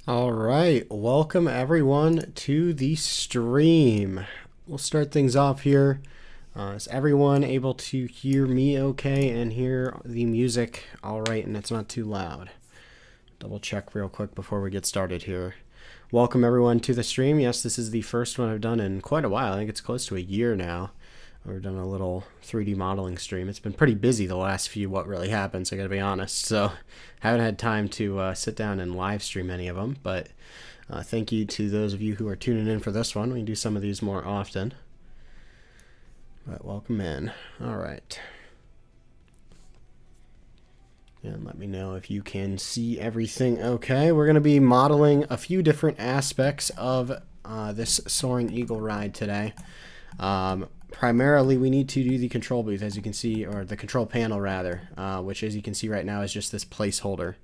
All right, welcome everyone to the stream. We'll start things off here. Is everyone able to hear me okay and hear the music all right and it's not too loud? Double check real quick before we get started here. Welcome everyone to the stream. Yes, this is the first one I've done in quite a while. I think it's close to a year now. We've done a little 3D modeling stream. It's been pretty busy the last few What Really Happens, I gotta be honest. So haven't had time to sit down and live stream any of them. But thank you to those of you who are tuning in for this one. We can do some of these more often. But welcome in. All right. And let me know if you can see everything okay. We're going to be modeling a few different aspects of this Soaring Eagle ride today. Primarily, we need to do the control booth, as you can see, or the control panel, rather, which, as you can see right now, is just this placeholder.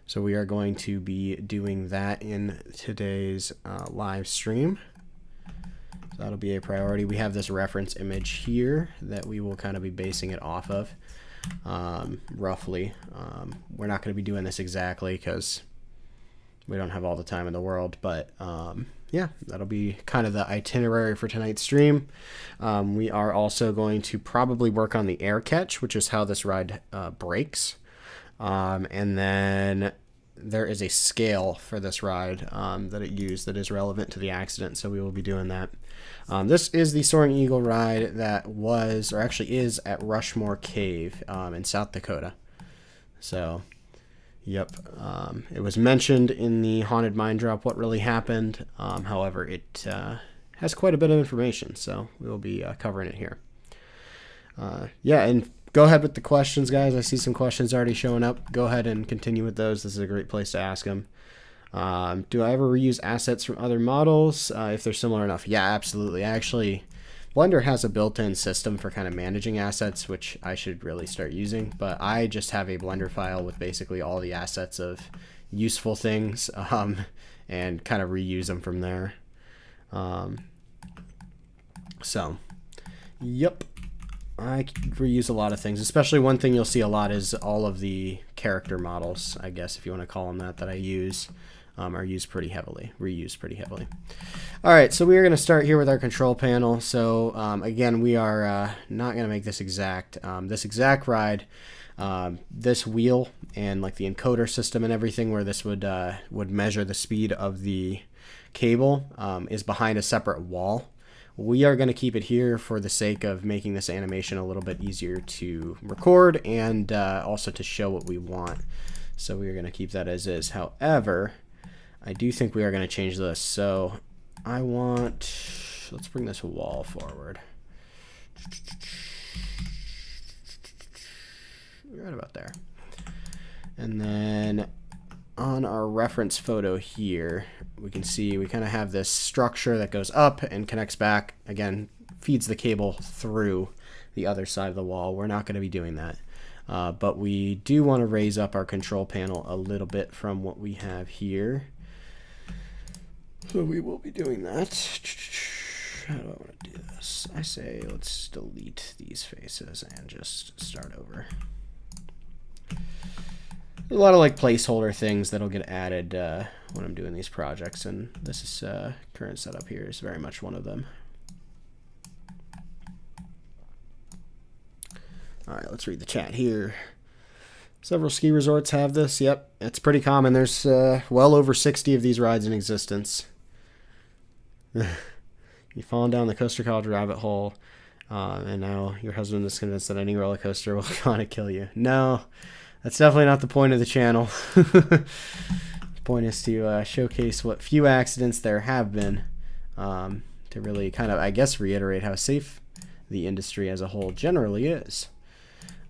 So we are going to be doing that in today's live stream. So that'll be a priority. We have this reference image here that we will kind of be basing it off of, roughly. We're not going to be doing this exactly because we don't have all the time in the world, but yeah, that'll be kind of the itinerary for tonight's stream. We are also going to probably work on the air catch, which is how this ride breaks. And then there is a scale for this ride that it used that is relevant to the accident, so we will be doing that. This is the Soaring Eagle ride that was, or actually is, at Rushmore Cave in South Dakota. So, yep, it was mentioned in the Haunted Mind Drop what really happened. However, it has quite a bit of information, so we will be covering it here. Yeah, and go ahead with the questions, guys. I see some questions already showing up. Go ahead and continue with those. This is a great place to ask them. Do I ever reuse assets from other models if they're similar enough? Yeah, absolutely. Actually, Blender has a built-in system for kind of managing assets, which I should really start using. But I just have a Blender file with basically all the assets of useful things and kind of reuse them from there. So, yep. I reuse a lot of things, especially one thing you'll see a lot is all of the character models, I guess, if you want to call them that I use, are used pretty heavily, reused pretty heavily. All right, so we are going to start here with our control panel. So again, we are not going to make this exact ride. This wheel and like the encoder system and everything where this would measure the speed of the cable is behind a separate wall. We are going to keep it here for the sake of making this animation a little bit easier to record and also to show what we want. So we are going to keep that as is. However, I do think we are going to change this. So let's bring this wall forward. Right about there. And then on our reference photo here, we can see we kind of have this structure that goes up and connects back. Again, feeds the cable through the other side of the wall. We're not going to be doing that. But we do want to raise up our control panel a little bit from what we have here. So we will be doing that. How do I want to do this? I say let's delete these faces and just start over. There's a lot of like placeholder things that'll get added when I'm doing these projects, and this is current setup here is very much one of them. All right, let's read the chat here. Several ski resorts have this. Yep, it's pretty common. There's well over 60 of these rides in existence. You've fallen down the Coaster College rabbit hole, and now your husband is convinced that any roller coaster will kind of kill you. No. That's definitely not the point of the channel. The point is to showcase what few accidents there have been to really kind of, I guess, reiterate how safe the industry as a whole generally is.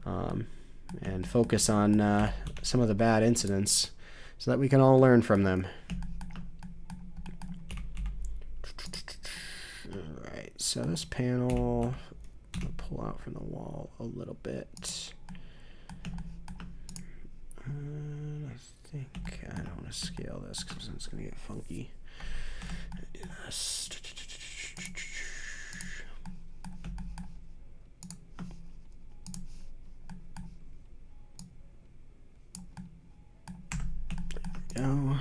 And focus on some of the bad incidents so that we can all learn from them. Alright, so this panel, I'll pull out from the wall a little bit. I think I don't want to scale this because it's going to get funky. Do this. There we go.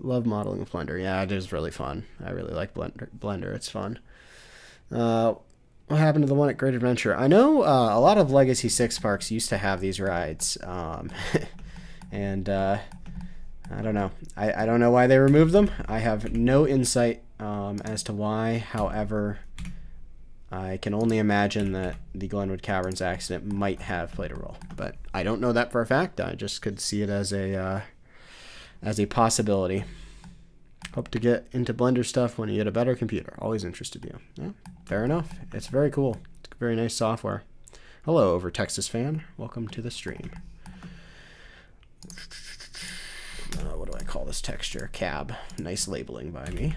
Love modeling with Blender. Yeah, it is really fun. I really like Blender. It's fun. What happened to the one at Great Adventure? I know a lot of Legacy 6 parks used to have these rides. And I don't know. I don't know why they removed them. I have no insight as to why. However, I can only imagine that the Glenwood Caverns accident might have played a role. But I don't know that for a fact. I just could see it as a possibility. Hope to get into Blender stuff when you get a better computer. Always interested you. Yeah, fair enough. It's very cool. It's very nice software. Hello, Over Texas fan. Welcome to the stream. What do I call this texture? Cab. Nice labeling by me.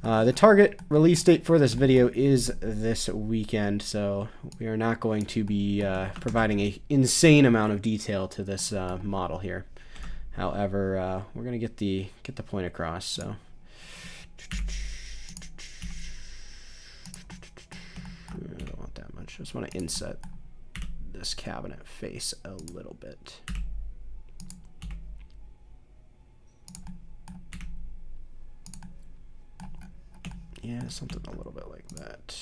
The target release date for this video is this weekend, so we are not going to be providing an insane amount of detail to this model here. However, we're going to get the point across. So I don't want that much. Just want to inset this cabinet face a little bit. Yeah, something a little bit like that.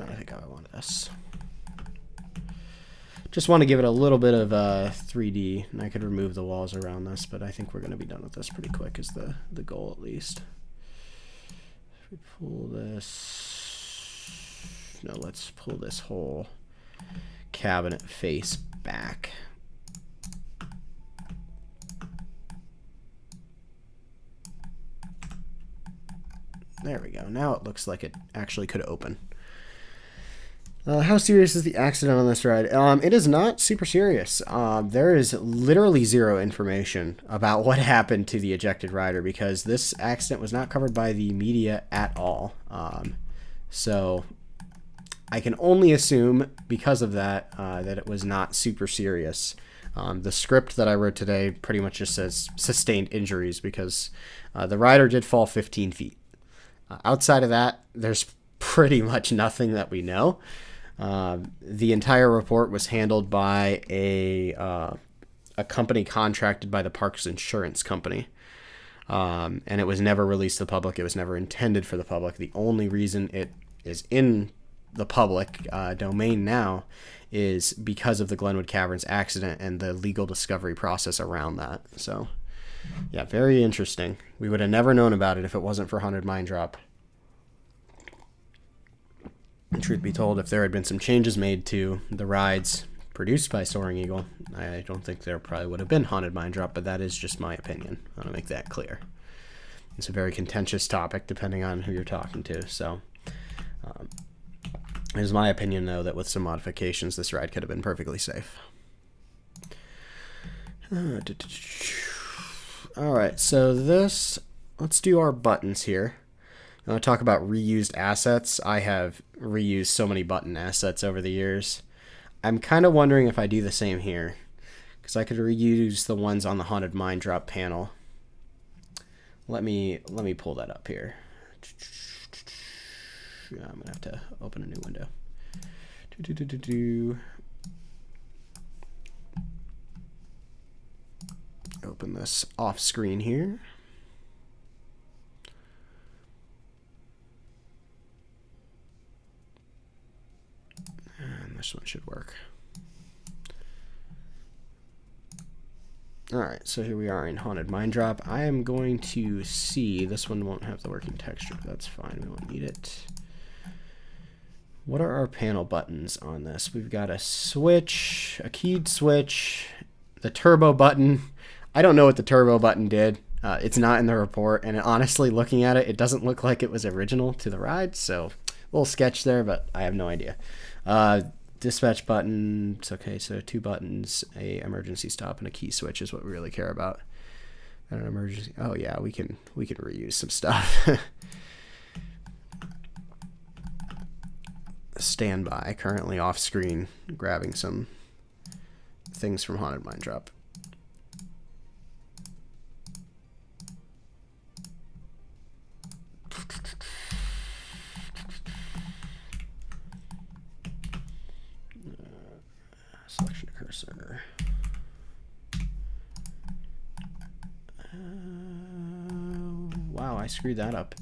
I think I want this. Just want to give it a little bit of 3D, and I could remove the walls around this, but I think we're going to be done with this pretty quick is the goal at least. If we pull this, no, let's pull this whole cabinet face back. There we go. Now it looks like it actually could open. How serious is the accident on this ride? It is not super serious. There is literally zero information about what happened to the ejected rider because this accident was not covered by the media at all. So I can only assume because of that that it was not super serious. The script that I wrote today pretty much just says sustained injuries because the rider did fall 15 feet. Outside of that, there's pretty much nothing that we know. The entire report was handled by a company contracted by the park's insurance company. And it was never released to the public. It was never intended for the public. The only reason it is in the public domain now is because of the Glenwood Caverns accident and the legal discovery process around that. So, yeah, very interesting. We would have never known about it if it wasn't for Haunted Mine Drop. And truth be told, if there had been some changes made to the rides produced by Soaring Eagle, I don't think there probably would have been Haunted Mine Drop, but that is just my opinion. I want to make that clear. It's a very contentious topic depending on who you're talking to. So it is my opinion, though, that with some modifications, this ride could have been perfectly safe. All right, so let's do our buttons here. I want to talk about reused assets. I have reused so many button assets over the years. I'm kind of wondering if I do the same here, because I could reuse the ones on the Haunted Mine Drop panel. Let me pull that up here. Yeah, I'm gonna have to open a new window. Open this off screen here. And this one should work. Alright, so here we are in Haunted Mine Drop. I am going to see, this one won't have the working texture, that's fine, we won't need it. What are our panel buttons on this? We've got a switch, a keyed switch, the turbo button. I don't know what the turbo button did. It's not in the report, and honestly, looking at it, it doesn't look like it was original to the ride, so a little sketch there, but I have no idea. Dispatch button, it's okay, so 2 buttons, a emergency stop, and a key switch is what we really care about. And an emergency, oh yeah, we can reuse some stuff. Standby, currently off screen, grabbing some things from Haunted Mine Drop. cursor. Wow, I screwed that up.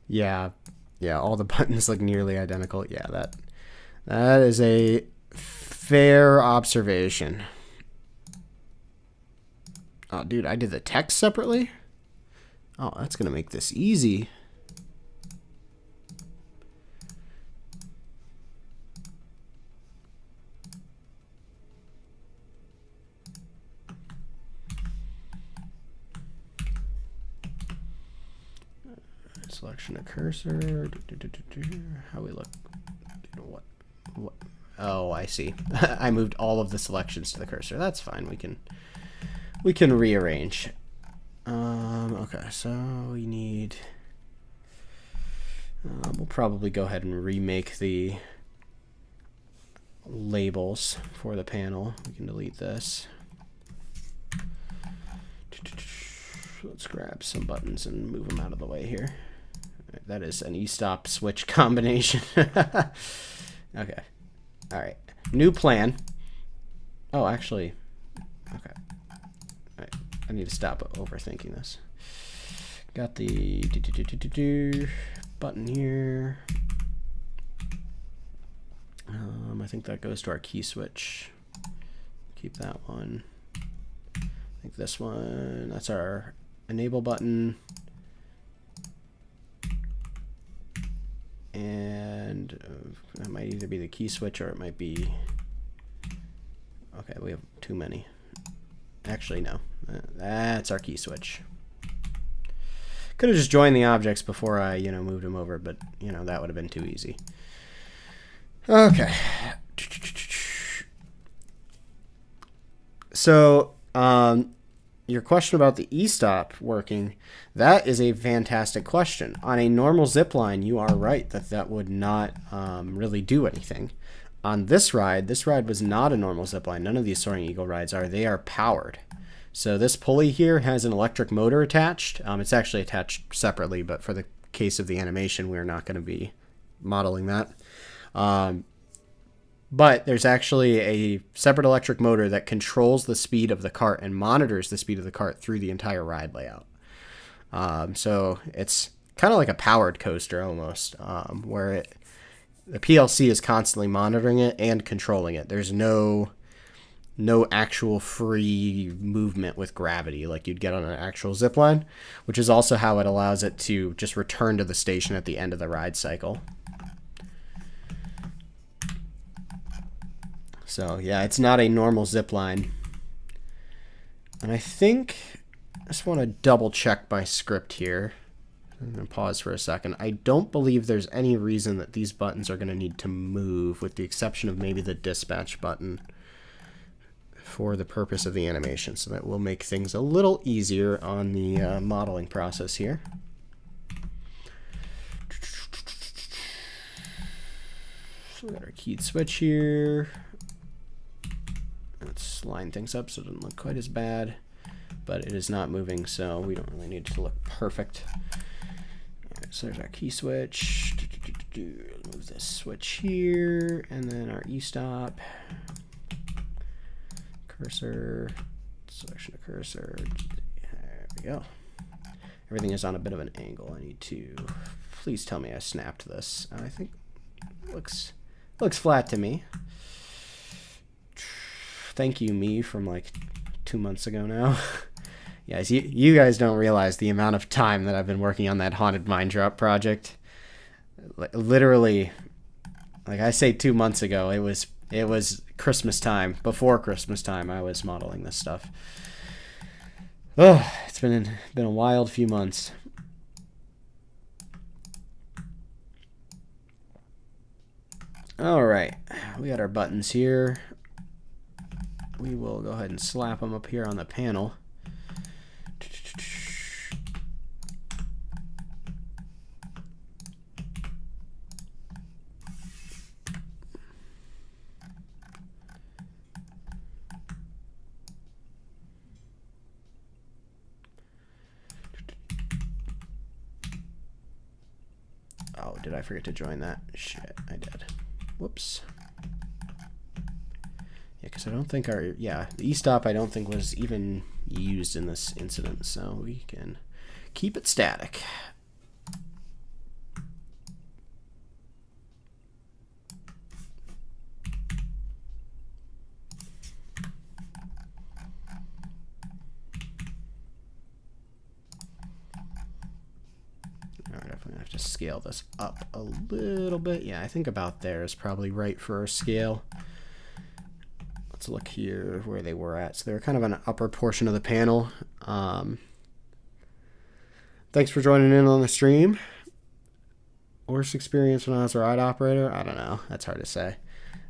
Yeah, all the buttons look nearly identical. Yeah, that is a fair observation. Oh, dude, I did the text separately? Oh, that's going to make this easy. Selection of cursor. How we look? What? Oh, I see. I moved all of the selections to the cursor. That's fine. We can rearrange. Okay, so we need. We'll probably go ahead and remake the labels for the panel. We can delete this. Let's grab some buttons and move them out of the way here. That is an e-stop switch combination. Okay. All right. New plan. Oh, actually. Okay. All right. I need to stop overthinking this. Got the button here. I think that goes to our key switch. Keep that one. I think this one, that's our enable button. And that might either be the key switch or it might be, okay, we have too many. Actually, no, that's our key switch. Could have just joined the objects before I, moved them over, but, that would have been too easy. Okay. So, your question about the e-stop working, that is a fantastic question. On a normal ZipLine, you are right that would not really do anything. On this ride was not a normal ZipLine. None of these Soaring Eagle rides are. They are powered. So this pulley here has an electric motor attached. It's actually attached separately, but for the case of the animation, we're not going to be modeling that. But there's actually a separate electric motor that controls the speed of the cart and monitors the speed of the cart through the entire ride layout. So it's kind of like a powered coaster almost, where the PLC is constantly monitoring it and controlling it. There's no actual free movement with gravity like you'd get on an actual ZipLine, which is also how it allows it to just return to the station at the end of the ride cycle. So yeah, it's not a normal ZipLine. And I just want to double check my script here. I'm going to pause for a second. I don't believe there's any reason that these buttons are going to need to move, with the exception of maybe the dispatch button for the purpose of the animation. So that will make things a little easier on the modeling process here. So we got our keyed switch here. Let's line things up so it doesn't look quite as bad, but it is not moving, so we don't really need it to look perfect. All right, so there's our key switch. Move this switch here, and then our e-stop. Cursor, selection of cursor. There we go. Everything is on a bit of an angle. I need to, please tell me I snapped this. I think it looks flat to me. Thank you, me, from like 2 months ago now. Yes, you guys don't realize the amount of time that I've been working on that Haunted Mine Drop project. Literally, like I say 2 months ago, it was Christmas time. Before Christmas time, I was modeling this stuff. Oh, it's been a wild few months. All right, we got our buttons here. We will go ahead and slap them up here on the panel. Oh, did I forget to join that? Shit, I did. Whoops. Yeah, because I don't think our, the e-stop I don't think was even used in this incident, so we can keep it static. Have to scale this up a little bit. Yeah, I think about there is probably right for our scale. Let's look here where they were at. So they were kind of on the upper portion of the panel. Thanks for joining in on the stream. Worst experience when I was a ride operator? I don't know. That's hard to say.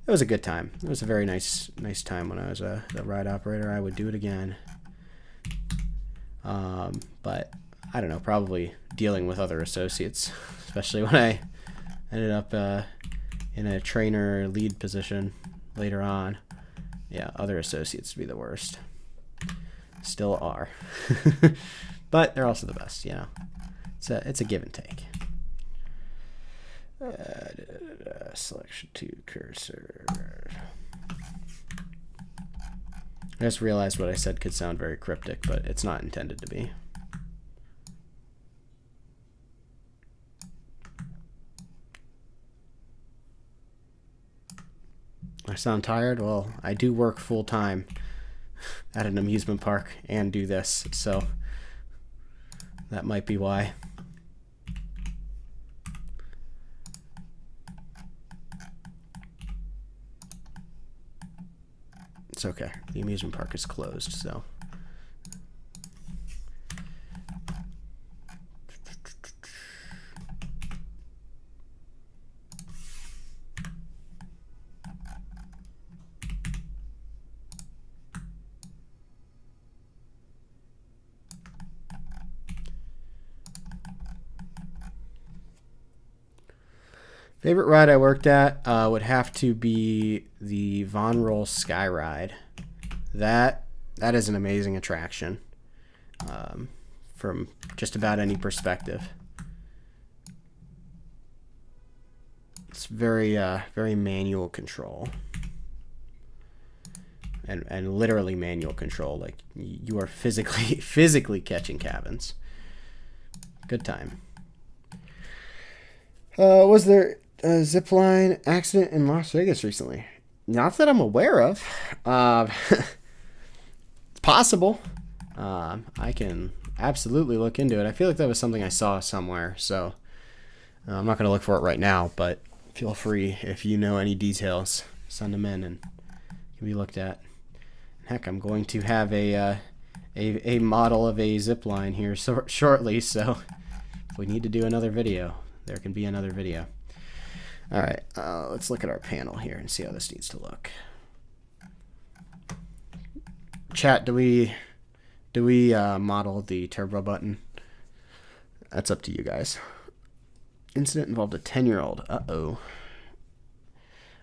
It was a good time. It was a very nice time when I was a ride operator. I would do it again. But I don't know, probably dealing with other associates, especially when I ended up in a trainer lead position later on. Yeah, other associates would be the worst. Still are. But they're also the best, you know. It's a give and take. Selection 2 cursor. I just realized what I said could sound very cryptic, but it's not intended to be. I sound tired? Well, I do work full time at an amusement park and do this, so that might be why. It's okay. The amusement park is closed, so. Favorite ride I worked at would have to be the Von Roll Sky Ride. That is an amazing attraction from just about any perspective. It's very manual control, and literally manual control. Like you are physically catching cabins. Good time. Was there a ZipLine accident in Las Vegas recently? Not that I'm aware of. It's possible. I can absolutely look into it. I feel like that was something I saw somewhere, so I'm not going to look for it right now, but feel free if you know any details, send them in and can be looked at. Heck, I'm going to have a model of a ZipLine here shortly, so if we need to do another video, there can be another video. All right, let's look at our panel here and see how this needs to look. Chat, do we model the turbo button? That's up to you guys. Incident involved a 10-year-old. Uh-oh.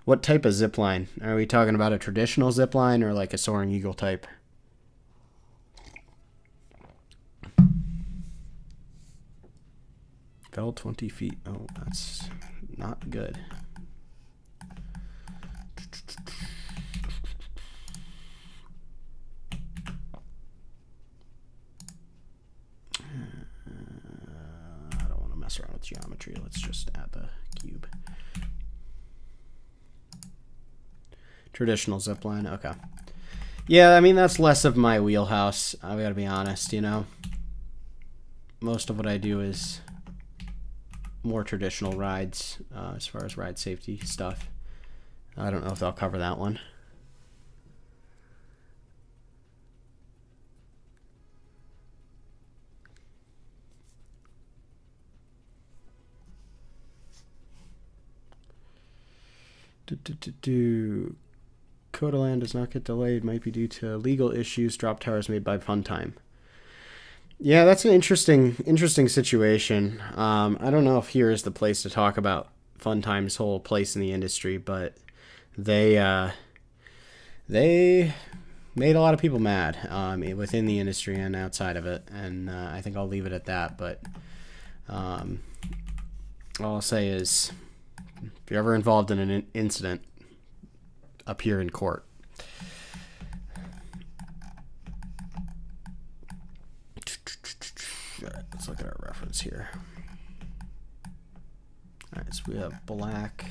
What type of zipline? Are we talking about a traditional zipline or like a Soaring Eagle type? Fell 20 feet. Oh, that's not good. I don't want to mess around with geometry. Let's just add the cube. Traditional zipline. Okay. Yeah, I mean, that's less of my wheelhouse. I've got to be honest, you know. Most of what I do is more traditional rides as far as ride safety stuff. I don't know if they'll cover that one. Codaland does not get delayed. Might be due to legal issues. Drop towers made by Funtime. Yeah, that's an interesting situation. I don't know if here is the place to talk about Funtime's whole place in the industry, but they made a lot of people mad within the industry and outside of it, and I think I'll leave it at that. But all I'll say is, if you're ever involved in an incident, appear in court. All right, let's look at our reference here. All right, so we have black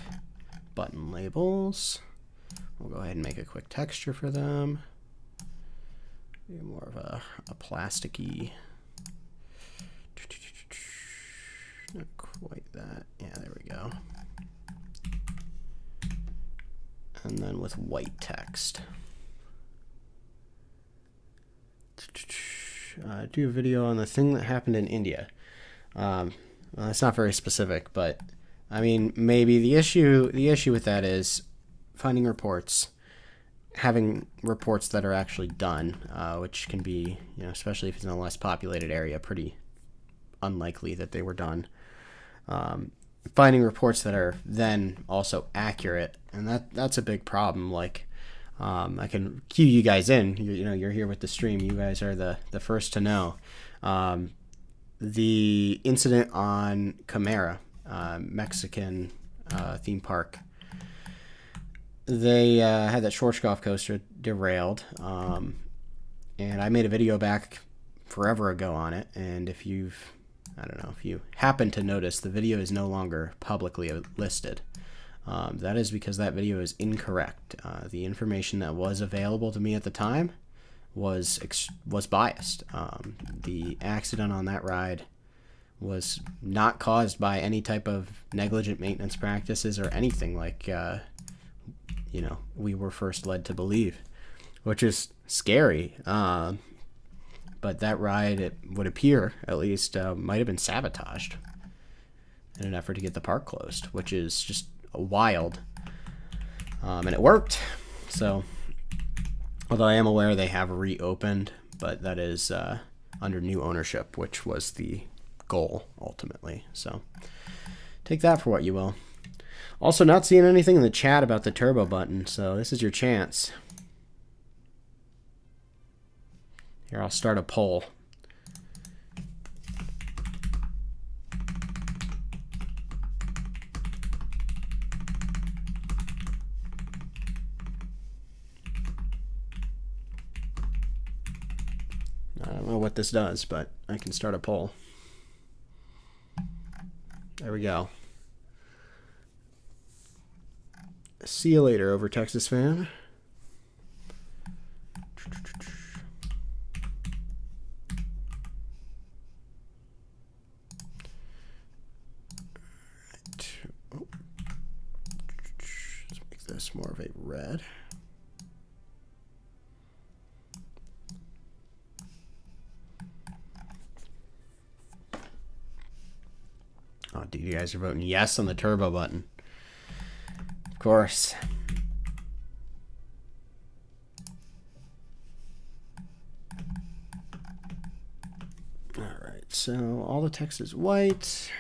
button labels. We'll go ahead and make a quick texture for them. More of a plasticky. Not quite that. Yeah, there we go. And then with white text. Do a video on the thing that happened in India. Well, it's not very specific, but I mean, maybe the issue with that is finding reports, having reports that are actually done, which can be, especially if it's in a less populated area, pretty unlikely that they were done. Finding reports that are then also accurate, and that's a big problem. Like, I can cue you guys in. You're here with the stream. You guys are the first to know. The incident on Camara, Mexican theme park. They had that Schwarzkopf coaster derailed, and I made a video back forever ago on it. And if you happen to notice, the video is no longer publicly listed. That is because that video is incorrect. The information that was available to me at the time was biased. The accident on that ride was not caused by any type of negligent maintenance practices or anything like we were first led to believe, which is scary. But that ride, it would appear, at least, might have been sabotaged in an effort to get the park closed, which is just wild. And it worked. So, although I am aware they have reopened, but that is under new ownership, which was the goal ultimately. So, take that for what you will. Also, not seeing anything in the chat about the turbo button, so this is your chance. Here, I'll start a poll. I don't know what this does, but I can start a poll. There we go. See you later, over Texas fan. Let's make this more of a red. Oh, dude, you guys are voting yes on the turbo button. Of course. All right, so all the text is white.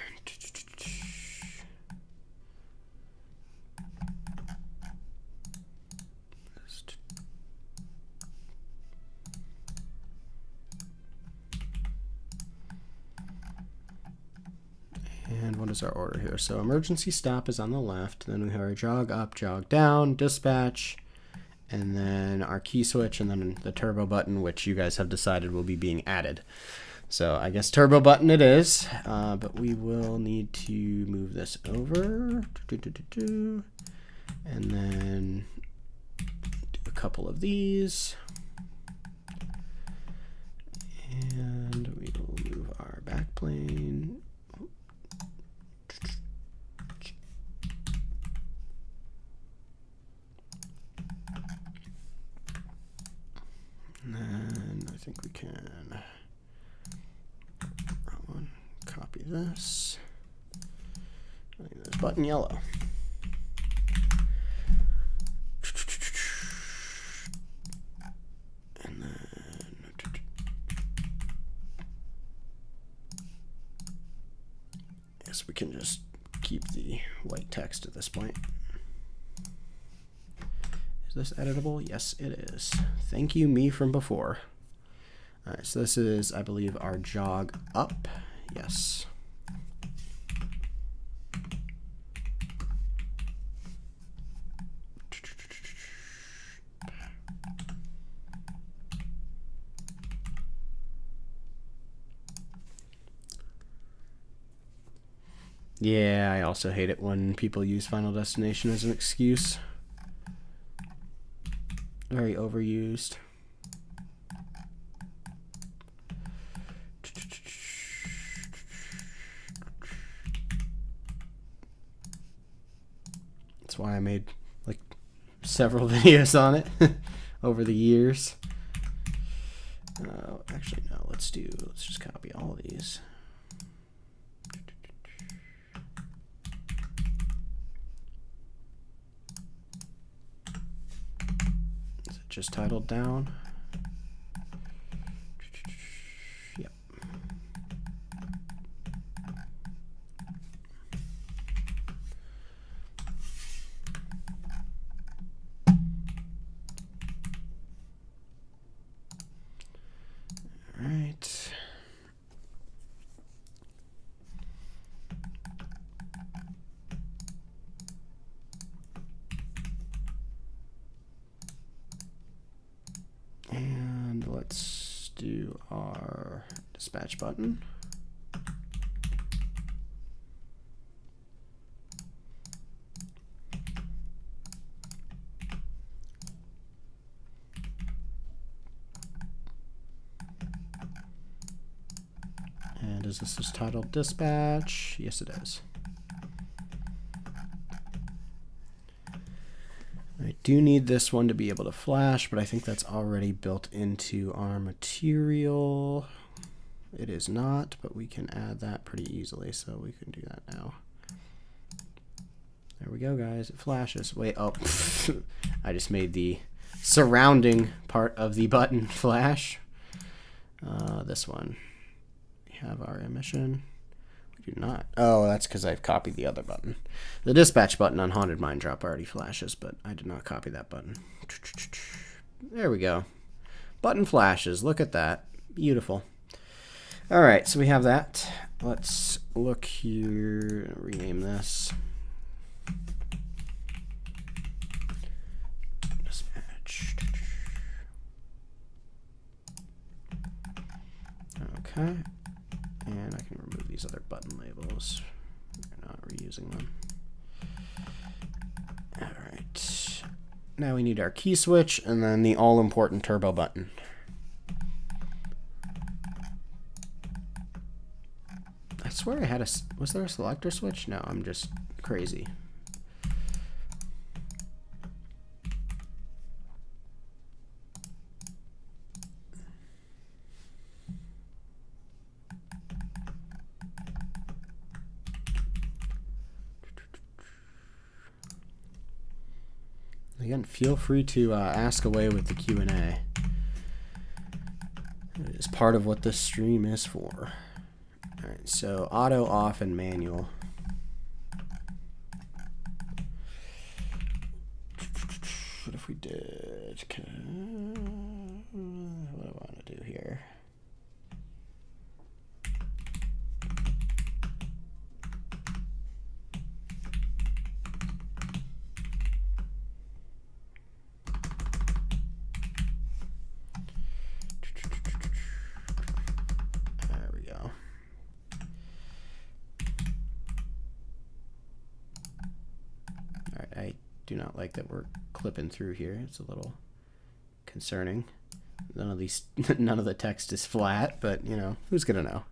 And what is our order here? So emergency stop is on the left. Then we have our jog up, jog down, dispatch, and then our key switch, and then the turbo button, which you guys have decided will be being added. So I guess turbo button it is, but we will need to move this over. And then do a couple of these. And we will move our backplane. And then I think we can copy this. I think there's button yellow. And then I guess we can just keep the white text at this point. Is this editable? Yes, it is. Thank you, me from before. All right, so this is, I believe, our jog up. Yes. Yeah, I also hate it when people use Final Destination as an excuse. Very overused. That's why I made like several videos on it over the years. Actually, no, let's just copy all of these. Is it just titled down? Yep. All right. And let's do our dispatch button. And is this titled dispatch? Yes, it is. I do need this one to be able to flash, but I think that's already built into our material. It is not, but we can add that pretty easily, so we can do that now. There we go, guys. It flashes. Wait, oh, I just made the surrounding part of the button flash. This one. We have our emission. We do not. Oh, that's because I've copied the other button. The dispatch button on Haunted Mine Drop already flashes, but I did not copy that button. There we go. Button flashes. Look at that. Beautiful. All right, so we have that. Let's look here. Rename this. Dispatch. Okay. And I can remove these other button labels. We're not reusing them. All right. Now we need our key switch and then the all-important turbo button. I swear I had was there a selector switch? No, I'm just crazy. Again, feel free to ask away with the Q&A. It is part of what this stream is for. All right, so auto, off, and manual. What if we did? What do I want to do here? Do not like that we're clipping through here. It's a little concerning. None of the text is flat, but you know, who's gonna know?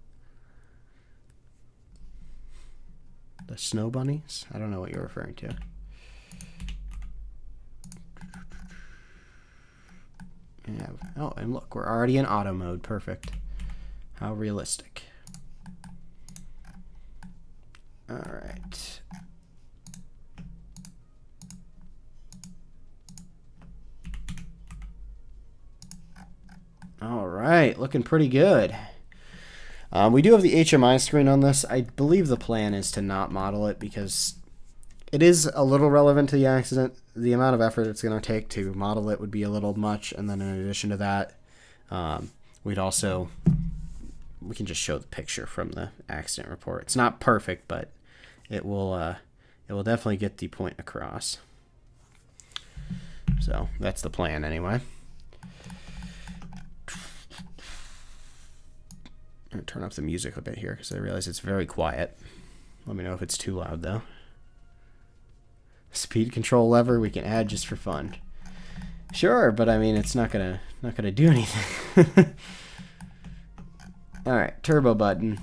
The snow bunnies? I don't know what you're referring to. Yeah. Oh, and look, we're already in auto mode. Perfect. How realistic. All right. All right, looking pretty good. We do have the HMI screen on this. I believe the plan is to not model it because it is a little relevant to the accident. The amount of effort it's going to take to model it would be a little much, and then in addition to that, we can just show the picture from the accident report. It's not perfect, but it will definitely get the point across. So that's the plan anyway. I'm going to turn up the music a bit here because I realize it's very quiet. Let me know if it's too loud though. Speed control lever we can add just for fun. Sure, but I mean it's not gonna do anything. All right, turbo button.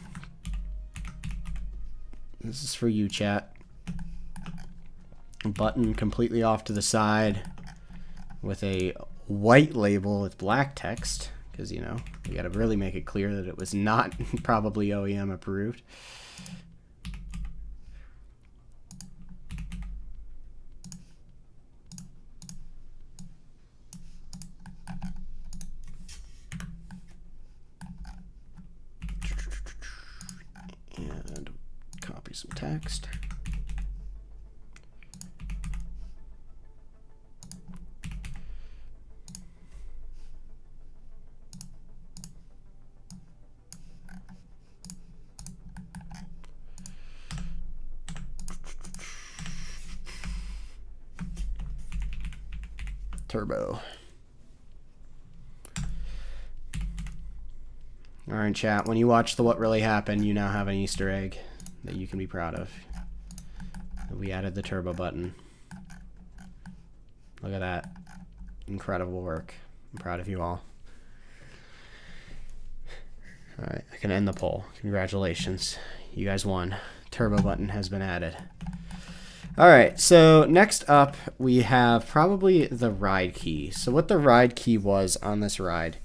This is for you, chat. Button completely off to the side with a white label with black text, because you know we got to really make it clear that it was not probably OEM approved. And copy some text. Turbo. All right, chat. When you watch the What Really Happened, you now have an Easter egg that you can be proud of. We added the turbo button. Look at that. Incredible work. I'm proud of you all. All right, I can end the poll. Congratulations. You guys won. Turbo button has been added. All right, so next up we have probably the ride key. So what the ride key was on this ride,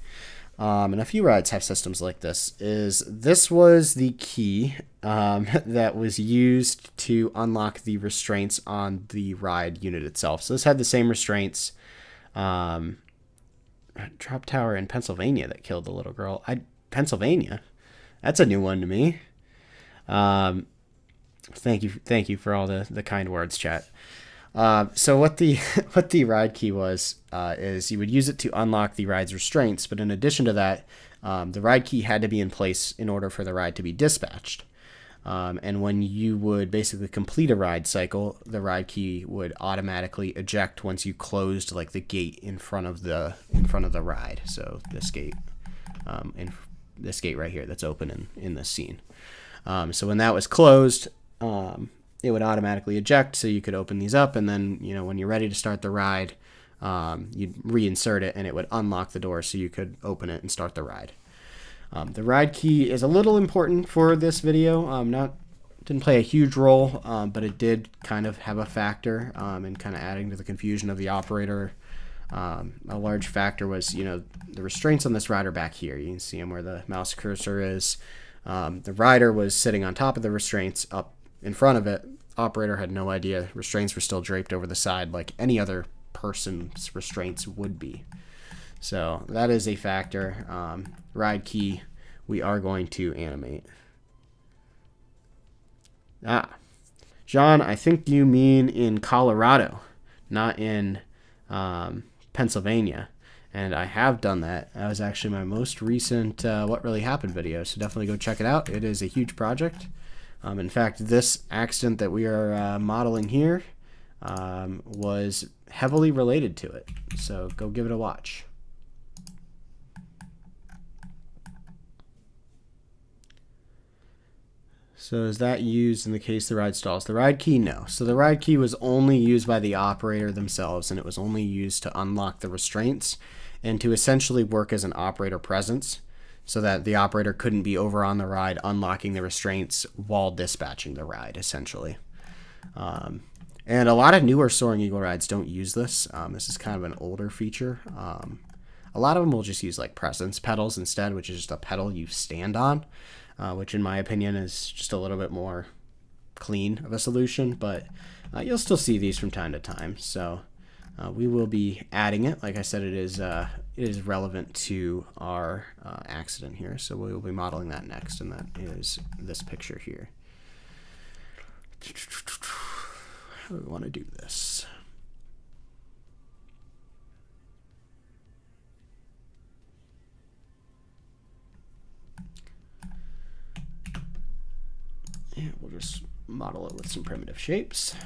and a few rides have systems like this, is this was the key that was used to unlock the restraints on the ride unit itself. So this had the same restraints. Drop tower in Pennsylvania that killed the little girl. Pennsylvania? That's a new one to me. Thank you for all the kind words, chat. So what the ride key was is you would use it to unlock the ride's restraints, but in addition to that, the ride key had to be in place in order for the ride to be dispatched. And when you would basically complete a ride cycle, the ride key would automatically eject once you closed like the gate in front of the ride. So this gate, and this gate right here that's open in this scene. So when that was closed, it would automatically eject, so you could open these up, and then when you're ready to start the ride, you'd reinsert it, and it would unlock the door, so you could open it and start the ride. The ride key is a little important for this video. Didn't play a huge role, but it did kind of have a factor in kind of adding to the confusion of the operator. A large factor was, the restraints on this ride are back here. You can see them where the mouse cursor is. The rider was sitting on top of the restraints up in front of it. Operator had no idea. Restraints were still draped over the side like any other person's restraints would be. So that is a factor. Ride key, we are going to animate. John, I think you mean in Colorado, not in Pennsylvania. And I have done that. That was actually my most recent What Really Happened video, so definitely go check it out. It is a huge project. In fact, this accident that we are modeling here was heavily related to it, so go give it a watch. So is that used in the case the ride stalls? The ride key, no. So the ride key was only used by the operator themselves, and it was only used to unlock the restraints and to essentially work as an operator presence so that the operator couldn't be over on the ride unlocking the restraints while dispatching the ride, essentially. And a lot of newer Soaring Eagle rides don't use this. This is kind of an older feature. A lot of them will just use like presence pedals instead, which is just a pedal you stand on, which in my opinion is just a little bit more clean of a solution, but you'll still see these from time to time. So we will be adding it. Like I said, it is relevant to our accident here, so we will be modeling that next, and that is this picture here. How do we want to do this? And we'll just model it with some primitive shapes.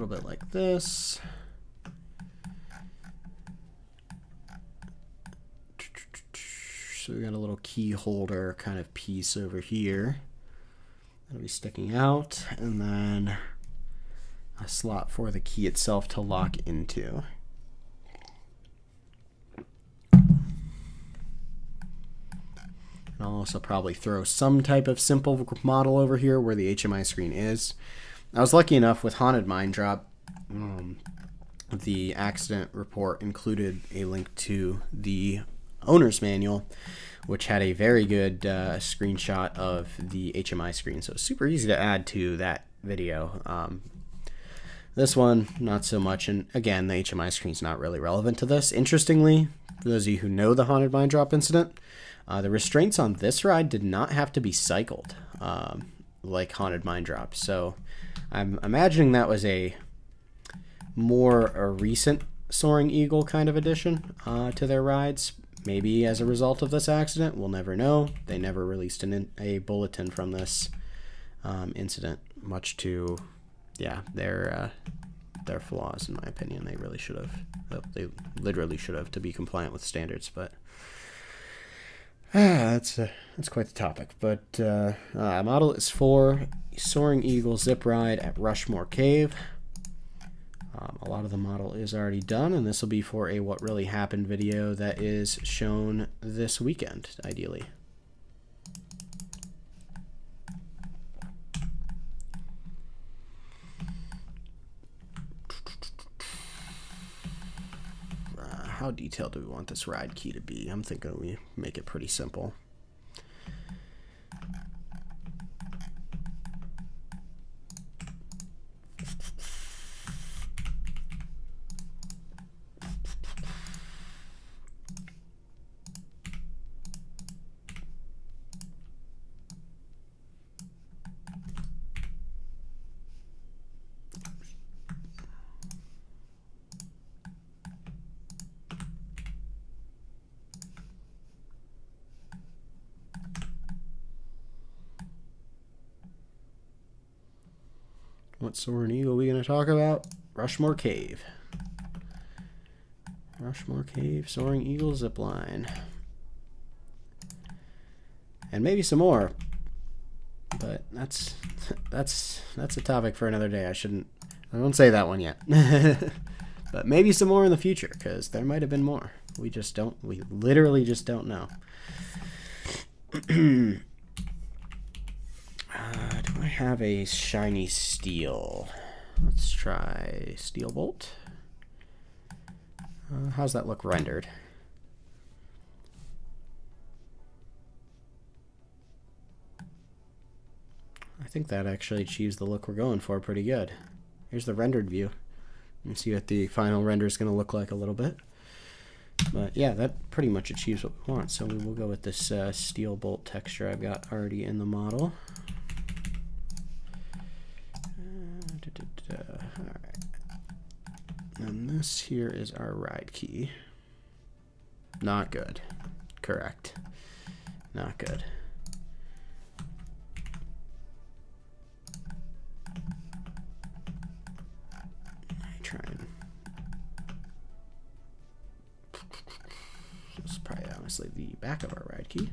little bit like this. So we got a little key holder kind of piece over here. That'll be sticking out, and then a slot for the key itself to lock into. And I'll also probably throw some type of simple model over here where the HMI screen is. I was lucky enough with Haunted Mind Drop, the accident report included a link to the owner's manual, which had a very good screenshot of the HMI screen. So it's super easy to add to that video. This one, not so much. And again, the HMI screen is not really relevant to this. Interestingly, for those of you who know the Haunted Mind Drop incident, the restraints on this ride did not have to be cycled like Haunted Mind Drop. So I'm imagining that was a recent Soaring Eagle kind of addition to their rides. Maybe as a result of this accident, we'll never know. They never released a bulletin from this incident, much to their flaws, in my opinion. They really should have. They literally should have, to be compliant with standards. But that's quite the topic. But model is for Soaring Eagle zip ride at Rushmore Cave. A lot of the model is already done, and this will be for a What Really Happened video that is shown this weekend, ideally. How detailed do we want this ride key to be? I'm thinking we make it pretty simple. What Soaring Eagle are we going to talk about? Rushmore Cave. Rushmore Cave, Soaring Eagle zipline. And maybe some more. But that's a topic for another day. I won't say that one yet. But maybe some more in the future, because there might have been more. We literally just don't know. Do I have a shiny steel? Let's try Steel Bolt. How's that look rendered? I think that actually achieves the look we're going for pretty good. Here's the rendered view. You can see what the final render is going to look like a little bit. But yeah, that pretty much achieves what we want. So we will go with this Steel Bolt texture I've got already in the model. Alright. And this here is our ride key. Not good. Correct. Not good. Try and... This is probably honestly the back of our ride key.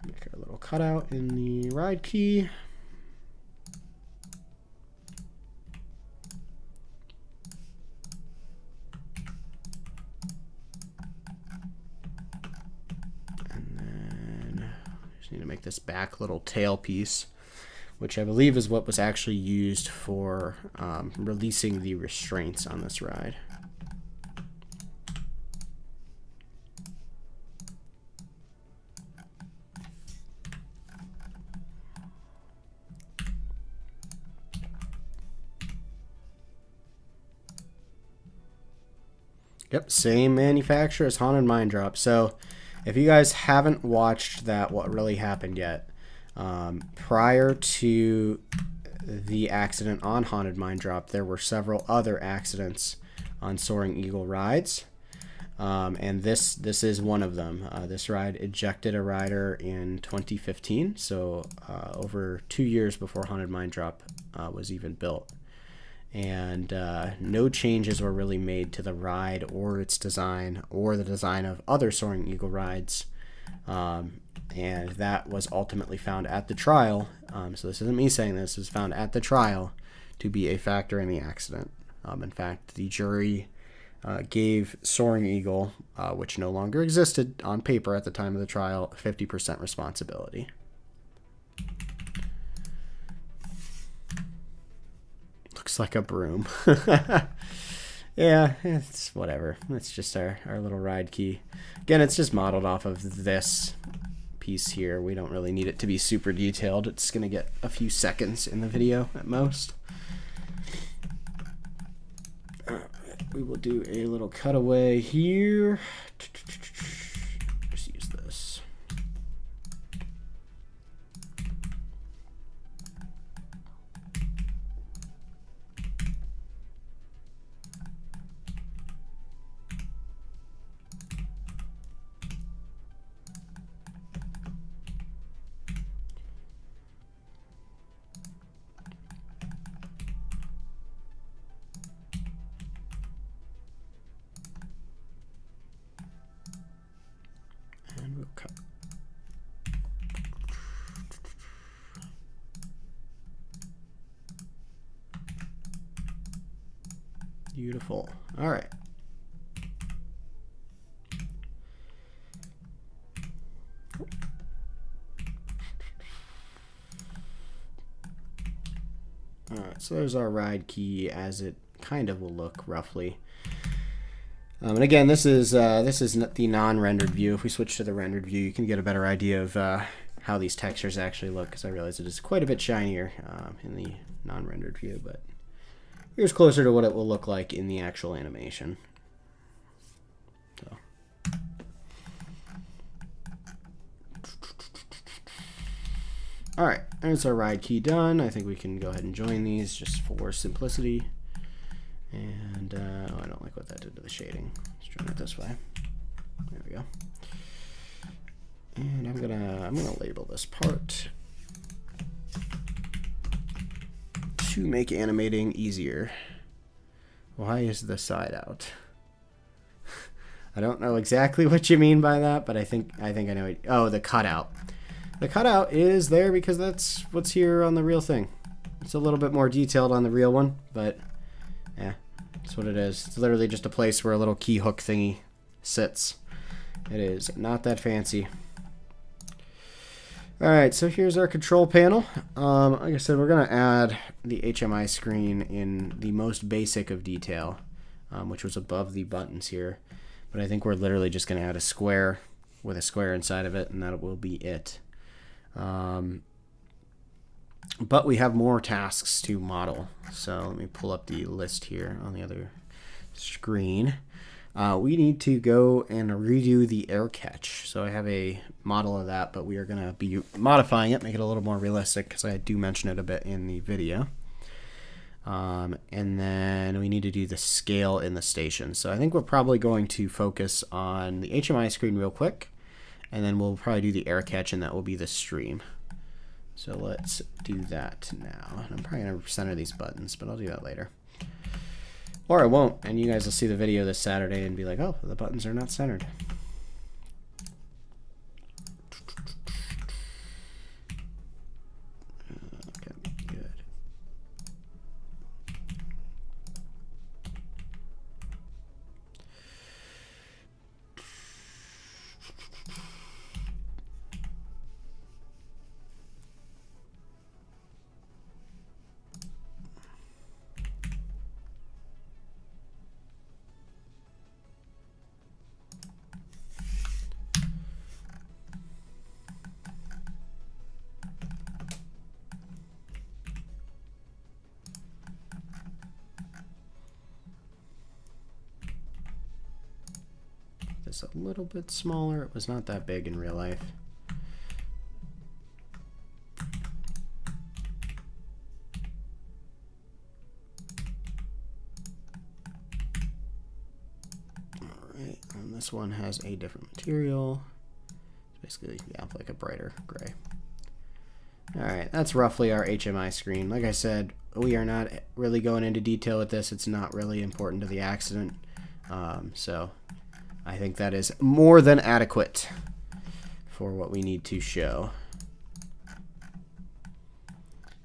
Make our little cutout in the ride key. And then just need to make this back little tail piece, which I believe is what was actually used for releasing the restraints on this ride. Yep, same manufacturer as Haunted Mind Drop. So if you guys haven't watched that What Really Happened yet, prior to the accident on Haunted Mind Drop, there were several other accidents on Soaring Eagle rides. And this is one of them. This ride ejected a rider in 2015, so over 2 years before Haunted Mind Drop was even built. And no changes were really made to the ride or its design or the design of other Soaring Eagle rides. And that was ultimately found at the trial. So this isn't me saying this. This was found at the trial to be a factor in the accident. In fact, the jury gave Soaring Eagle, which no longer existed on paper at the time of the trial, 50% responsibility. Looks like a broom. Yeah, it's whatever. It's just our little ride key. Again, it's just modeled off of this piece here. We don't really need it to be super detailed. It's going to get a few seconds in the video at most. We will do a little cutaway here. Just use this. And we'll cut. Beautiful. All right. All right, so there's our ride key as it kind of will look roughly. And again, this is the non-rendered view. If we switch to the rendered view, you can get a better idea of how these textures actually look, because I realize it is quite a bit shinier in the non-rendered view, but here's closer to what it will look like in the actual animation. So. All right, there's our ride key done. I think we can go ahead and join these just for simplicity. And oh, I don't like what that did to the shading. Let's join it this way. There we go. And I'm gonna label this part to make animating easier. Why is the side out? I don't know exactly what you mean by that, but I think I know it. Oh, the cutout. The cutout is there because that's what's here on the real thing. It's a little bit more detailed on the real one, but yeah, that's what it is. It's literally just a place where a little key hook thingy sits. It is not that fancy. All right, so here's our control panel. Like I said, we're gonna add the HMI screen in the most basic of detail, which was above the buttons here. But I think we're literally just gonna add a square with a square inside of it, and that will be it. But we have more tasks to model. So let me pull up the list here on the other screen. We need to go and redo the air catch. So I have a model of that, but we are going to be modifying it, make it a little more realistic, because I do mention it a bit in the video. And then we need to do the scale in the station. So I think we're probably going to focus on the HMI screen real quick, and then we'll probably do the air catch, and that will be the stream. So let's do that now. I'm probably going to center these buttons, but I'll do that later. Or I won't, and you guys will see the video this Saturday and be like, oh, the buttons are not centered. Okay, good. this a little bit smaller. It was not that big in real life. Alright, and this one has a different material. It's basically, yeah, like a brighter gray. Alright, that's roughly our HMI screen. Like I said, we are not really going into detail with this. It's not really important to the accident. So I think that is more than adequate for what we need to show.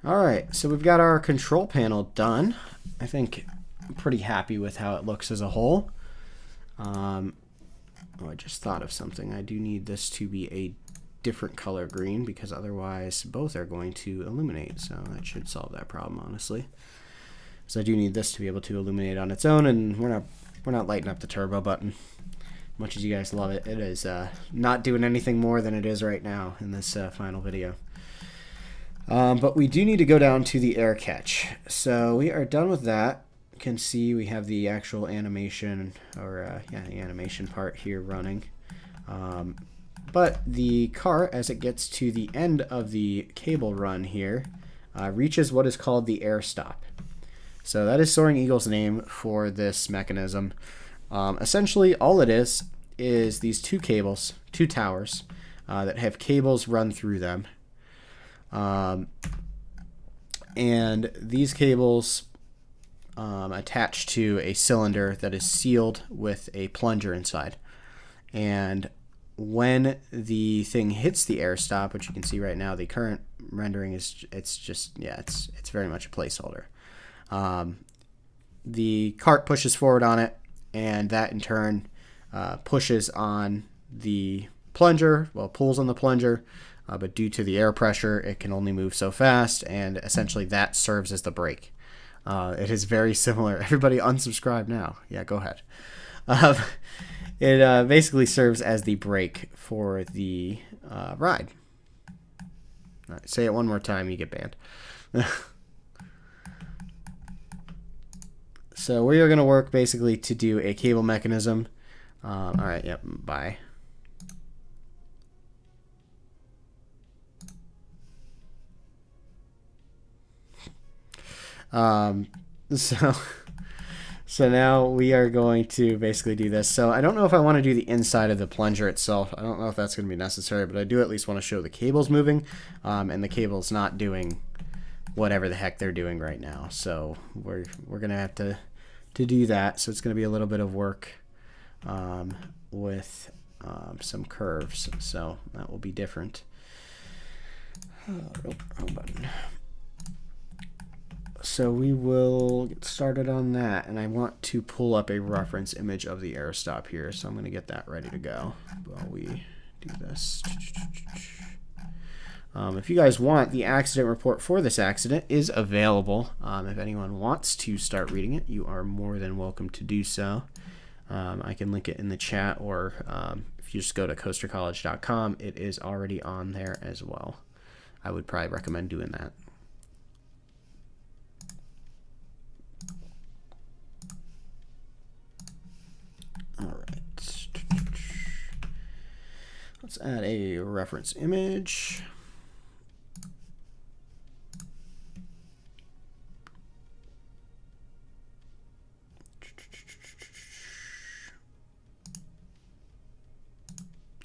Alright, so we've got our control panel done. I think I'm pretty happy with how it looks as a whole. Oh, I just thought of something. I do need this to be a different color green because otherwise both are going to illuminate. So that should solve that problem, honestly. So I do need this to be able to illuminate on its own, and we're not lighting up the turbo button. Much as you guys love it, it is not doing anything more than it is right now in this final video. But we do need to go down to the air catch. So we are done with that. You can see we have the actual animation, or yeah, the animation part here running. But the car, as it gets to the end of the cable run here, reaches what is called the air stop. So that is Soaring Eagle's name for this mechanism. Essentially, all it is these two cables, two towers, that have cables run through them. And these cables attach to a cylinder that is sealed with a plunger inside. And when the thing hits the air stop, which you can see right now, the current rendering is it's very much a placeholder. The cart pushes forward on it, and that in turn pushes on the plunger, well, pulls on the plunger, but due to the air pressure, it can only move so fast, and essentially that serves as the brake. It is very similar. Everybody unsubscribe now. Yeah, go ahead. It basically serves as the brake for the ride. All right, say it one more time, you get banned. So we are going to work basically to do a cable mechanism. All right, yep, bye. So now we are going to basically do this. So I don't know if I want to do the inside of the plunger itself. I don't know if that's going to be necessary, but I do at least want to show the cables moving, and the cables not doing whatever the heck they're doing right now. So we're going to have to do that. So it's going to be a little bit of work with some curves. So that will be different. Oh, wrong button. So we will get started on that, and I want to pull up a reference image of the air stop here, so I'm going to get that ready to go while we do this. If you guys want, the accident report for this accident is available. If anyone wants to start reading it, you are more than welcome to do so. I can link it in the chat, or if you just go to coastercollege.com, it is already on there as well. I would probably recommend doing that. All right. Let's add a reference image.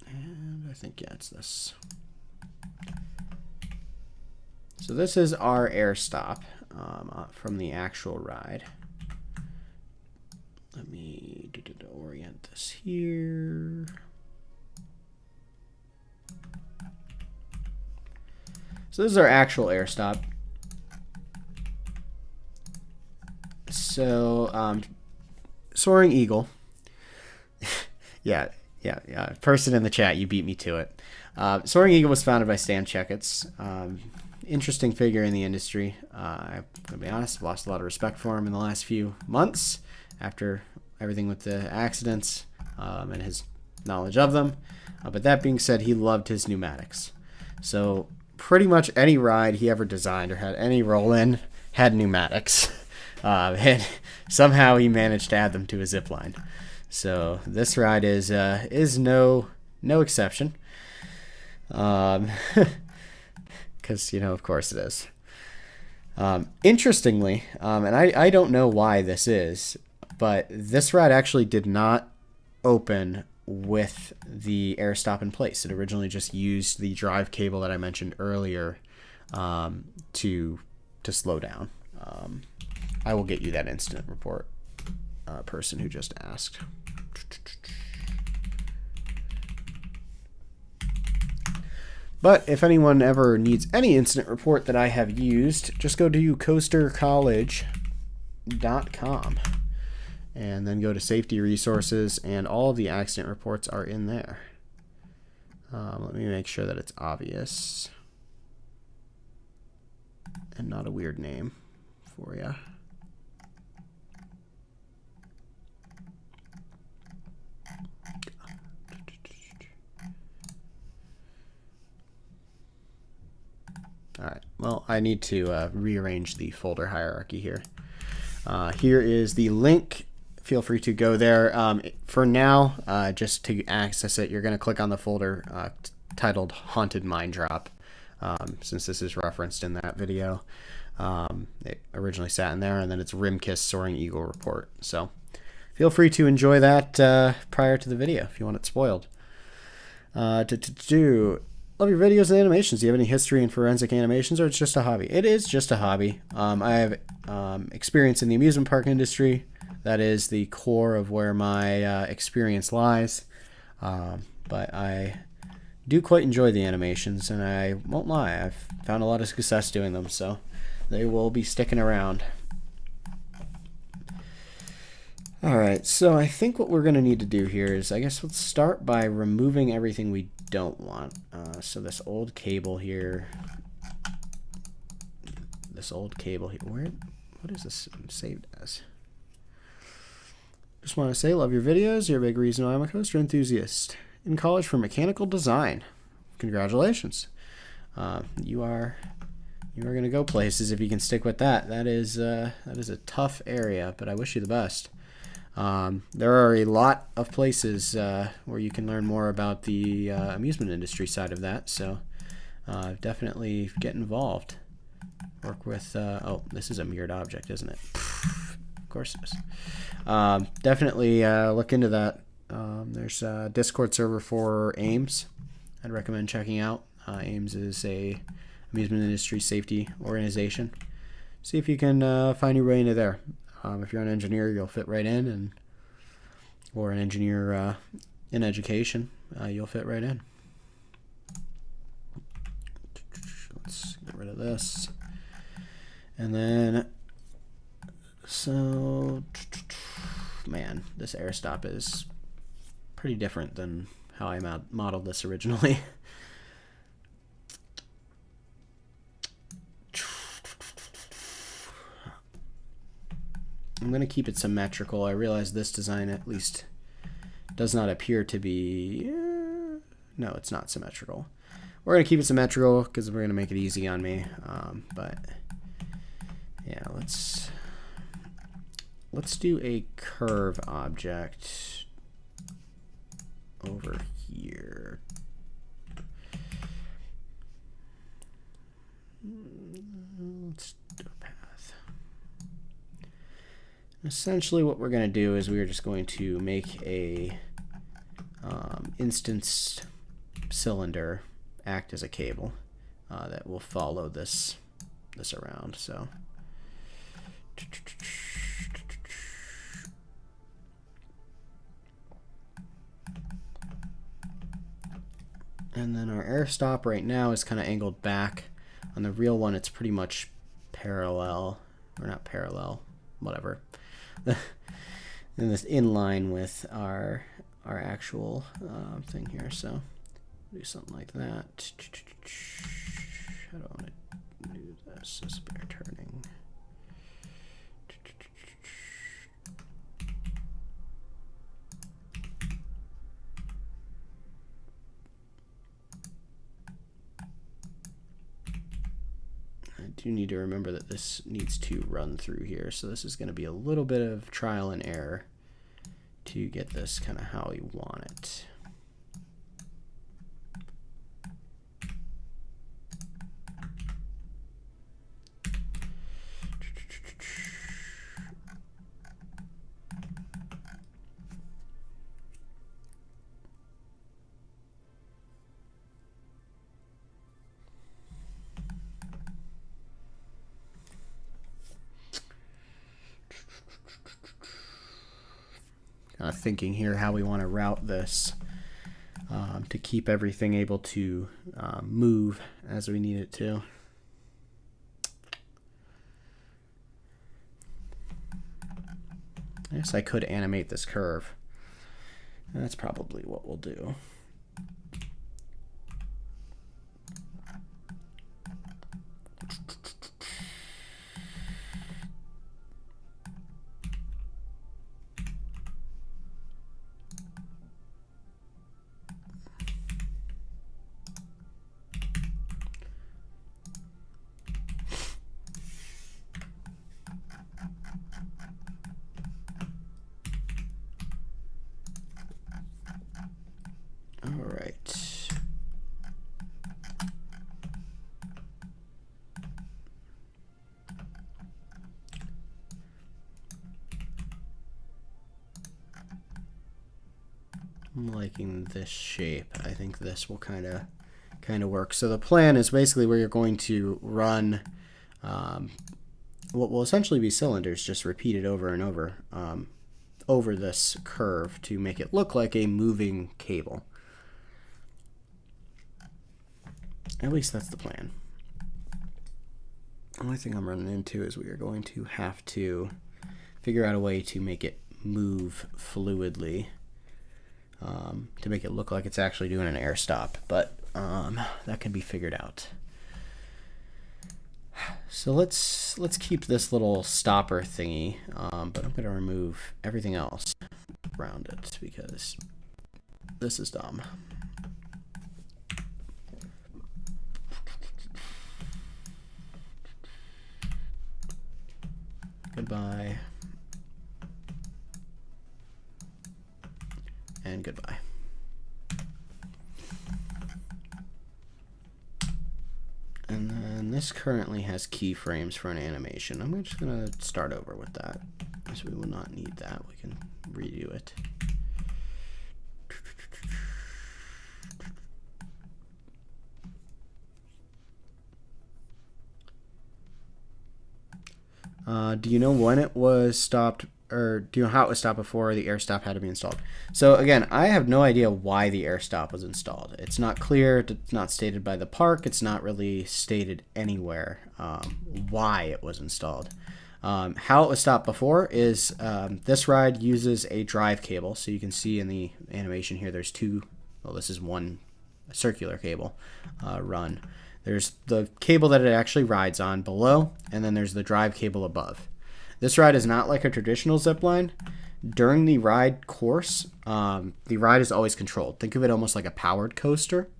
And I think, yeah, it's this. So this is our air stop from the actual ride. Let me orient this here. So this is our actual air stop. So Soaring Eagle. yeah. Person in the chat, you beat me to it. Soaring Eagle was founded by Stan Checketts. Interesting figure in the industry. I'm going to be honest, I've lost a lot of respect for him in the last few months after everything with the accidents and his knowledge of them. But that being said, he loved his pneumatics. So pretty much any ride he ever designed or had any role in had pneumatics. And somehow he managed to add them to his ZipLine. So this ride is no exception. Because of course it is. Interestingly, and I don't know why this is, but this ride actually did not open with the air stop in place. It originally just used the drive cable that I mentioned earlier to slow down. I will get you that incident report, person who just asked. But if anyone ever needs any incident report that I have used, just go to coastercollege.com and then go to safety resources, and all of the accident reports are in there. Let me make sure that it's obvious and not a weird name for you. All right, well, I need to rearrange the folder hierarchy here. Here is the link. Feel free to go there. For now, just to access it, you're going to click on the folder titled Haunted Mine Drop, since this is referenced in that video. It originally sat in there, and then it's Rimkiss Soaring Eagle Report. So feel free to enjoy that prior to the video if you want it spoiled. Love your videos and animations. Do you have any history in forensic animations, or it's just a hobby? It is just a hobby. I have experience in the amusement park industry. That is the core of where my experience lies. But I do quite enjoy the animations, and I won't lie, I've found a lot of success doing them, so they will be sticking around. Alright, so I think what we're going to need to do here is, I guess let's start by removing everything we don't want. So this old cable here, what is this saved as? Just want to say, love your videos. You're a big reason why I'm a coaster enthusiast. In college for mechanical design. Congratulations. You are going to go places if you can stick with that. That is a tough area, but I wish you the best. There are a lot of places where you can learn more about the amusement industry side of that, so definitely get involved. Work with, oh, this is a mirrored object, isn't it? Of course it is. Definitely look into that. There's a Discord server for AIMS I'd recommend checking out. AIMS is a amusement industry safety organization. See if you can find your way into there. If you're an engineer, you'll fit right in, or an engineer in education, you'll fit right in. Let's get rid of this. And then, so, man, this air stop is pretty different than how I modeled this originally. I'm going to keep it symmetrical. I realize this design at least does not appear to be... no, it's not symmetrical. We're going to keep it symmetrical because we're going to make it easy on me. But yeah, let's do a curve object over here. Let's do a path. Essentially what we're going to do is we're just going to make a instance cylinder act as a cable that will follow this around. So and then our air stop right now is kind of angled back. On the real one, it's pretty much parallel, or not parallel, whatever. And this in line with our actual thing here. So do something like that. I don't want to do this. This bear turning. I do need to remember that this needs to run through here, so this is going to be a little bit of trial and error to get this kind of how we want it. Thinking here how we want to route this to keep everything able to move as we need it to. I guess I could animate this curve. That's probably what we'll do. I'm liking this shape. I think this will kind of work. So the plan is basically where you're going to run what will essentially be cylinders, just repeated over and over this curve to make it look like a moving cable. At least that's the plan. The only thing I'm running into is we are going to have to figure out a way to make it move fluidly, to make it look like it's actually doing an air stop, but that can be figured out. So let's keep this little stopper thingy, but I'm going to remove everything else around it because this is dumb. Goodbye. And goodbye. And then this currently has keyframes for an animation. I'm just going to start over with that, because we will not need that. We can redo it. Do you know when it was stopped, or do you know how it was stopped before the air stop had to be installed? So again, I have no idea why the air stop was installed. It's not clear. It's not stated by the park. It's not really stated anywhere why it was installed. How it was stopped before is this ride uses a drive cable. So you can see in the animation here, there's two. Well, this is one circular cable run. There's the cable that it actually rides on below, and then there's the drive cable above. This ride is not like a traditional ZipLine. During the ride course, the ride is always controlled. Think of it almost like a powered coaster.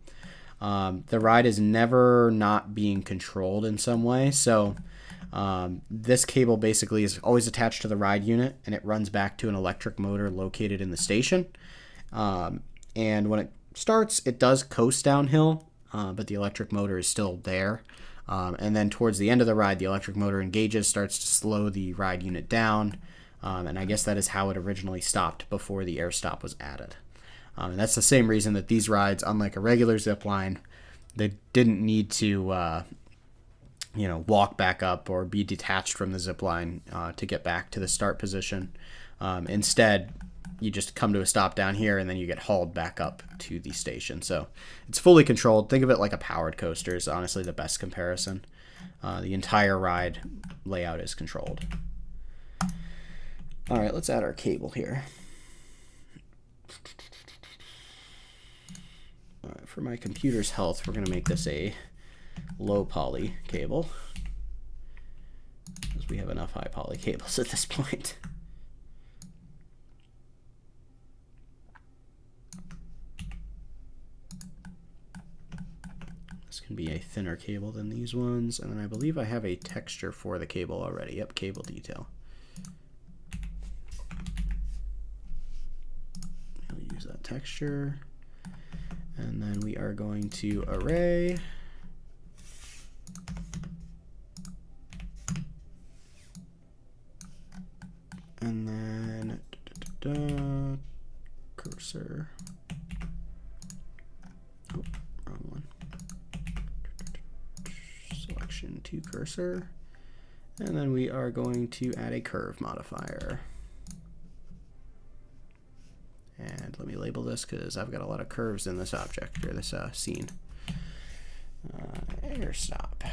The ride is never not being controlled in some way. So this cable basically is always attached to the ride unit, and it runs back to an electric motor located in the station. And when it starts, it does coast downhill, but the electric motor is still there. And then towards the end of the ride, the electric motor engages, starts to slow the ride unit down. And I guess that is how it originally stopped before the air stop was added. And that's the same reason that these rides, unlike a regular ZipLine, they didn't need to walk back up or be detached from the ZipLine to get back to the start position. Instead, you just come to a stop down here, and then you get hauled back up to the station. So it's fully controlled. Think of it like a powered coaster is honestly the best comparison. The entire ride layout is controlled. All right, let's add our cable here. All right, for my computer's health, we're going to make this a low poly cable, because we have enough high poly cables at this point. Can be a thinner cable than these ones, and then I believe I have a texture for the cable already. Yep, cable detail. texture. And then we are going to array. And then cursor. Oh, wrong one. Selection to cursor. And then we are going to add a curve modifier. And let me label this because I've got a lot of curves in this object, or this scene. Air stop.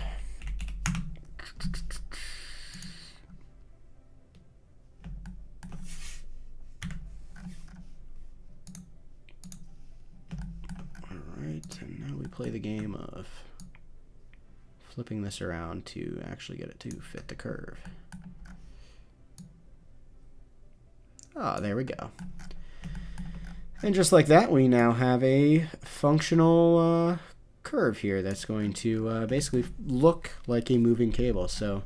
Alright, and now we play the game of flipping this around to actually get it to fit the curve. Ah, there we go. And just like that, we now have a functional curve here that's going to basically look like a moving cable. So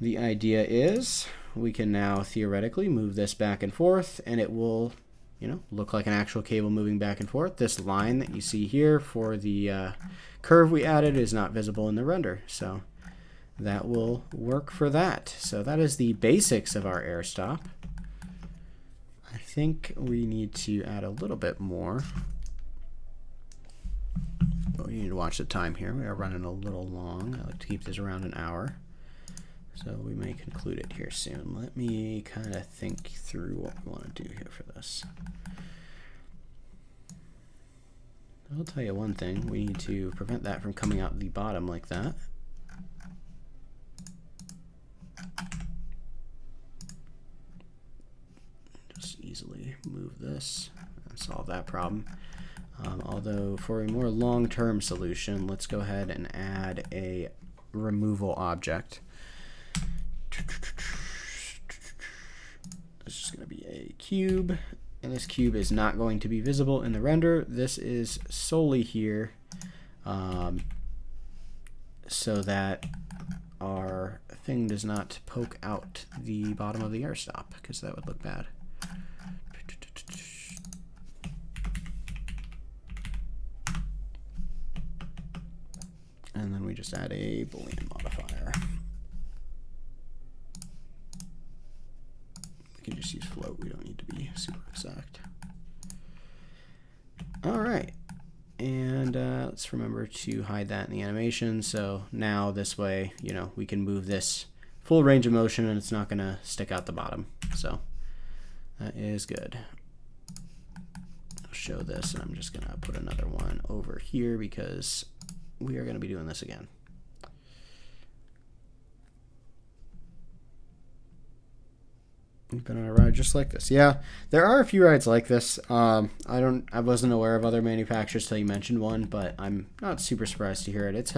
the idea is we can now theoretically move this back and forth, and it will, you know, look like an actual cable moving back and forth. This line that you see here for the curve we added is not visible in the render, so that will work for that. So that is the basics of our air stop. I think we need to add a little bit more. But we need to watch the time here. We are running a little long. I like to keep this around an hour. So we may conclude it here soon. Let me kind of think through what we want to do here for this. I'll tell you one thing. We need to prevent that from coming out the bottom like that. Just easily move this and solve that problem. Although for a more long-term solution, let's go ahead and add a removal object. This is going to be a cube, and this cube is not going to be visible in the render. This is solely here so that our thing does not poke out the bottom of the air stop, because that would look bad. And then we just add a Boolean modifier. We can just use float. We don't need to be super exact. All right. And let's remember to hide that in the animation. So now this way, you know, we can move this full range of motion and it's not going to stick out the bottom. So that is good. I'll show this, and I'm just going to put another one over here because we are going to be doing this again. We've been on a ride just like this. Yeah, there are a few rides like this. I wasn't aware of other manufacturers till you mentioned one, but I'm not super surprised to hear it. It's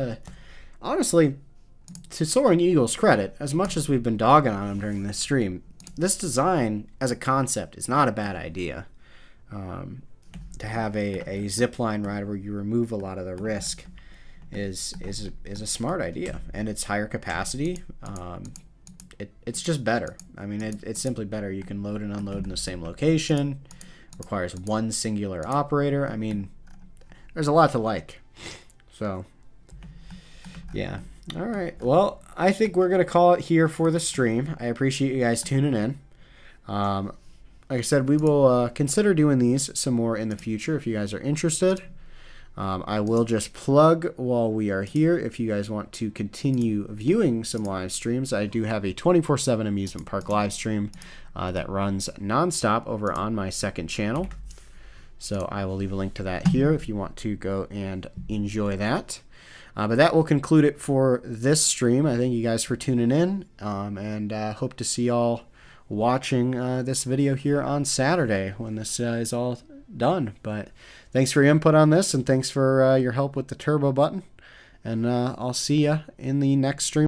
honestly, to Soaring Eagle's credit, as much as we've been dogging on them during this stream, this design as a concept is not a bad idea. To have a ZipLine ride where you remove a lot of the risk is a smart idea, and it's higher capacity. It's just better. I mean, it's simply better. You can load and unload in the same location. Requires one singular operator. I mean, there's a lot to like. So, yeah. All right. Well, I think we're going to call it here for the stream. I appreciate you guys tuning in. Like I said, we will consider doing these some more in the future if you guys are interested. I will just plug while we are here. If you guys want to continue viewing some live streams, I do have a 24/7 amusement park live stream that runs nonstop over on my second channel. So I will leave a link to that here if you want to go and enjoy that. But that will conclude it for this stream. I thank you guys for tuning in, and hope to see y'all watching this video here on Saturday when this is all done. But thanks for your input on this, and thanks for your help with the turbo button, and I'll see ya in the next stream.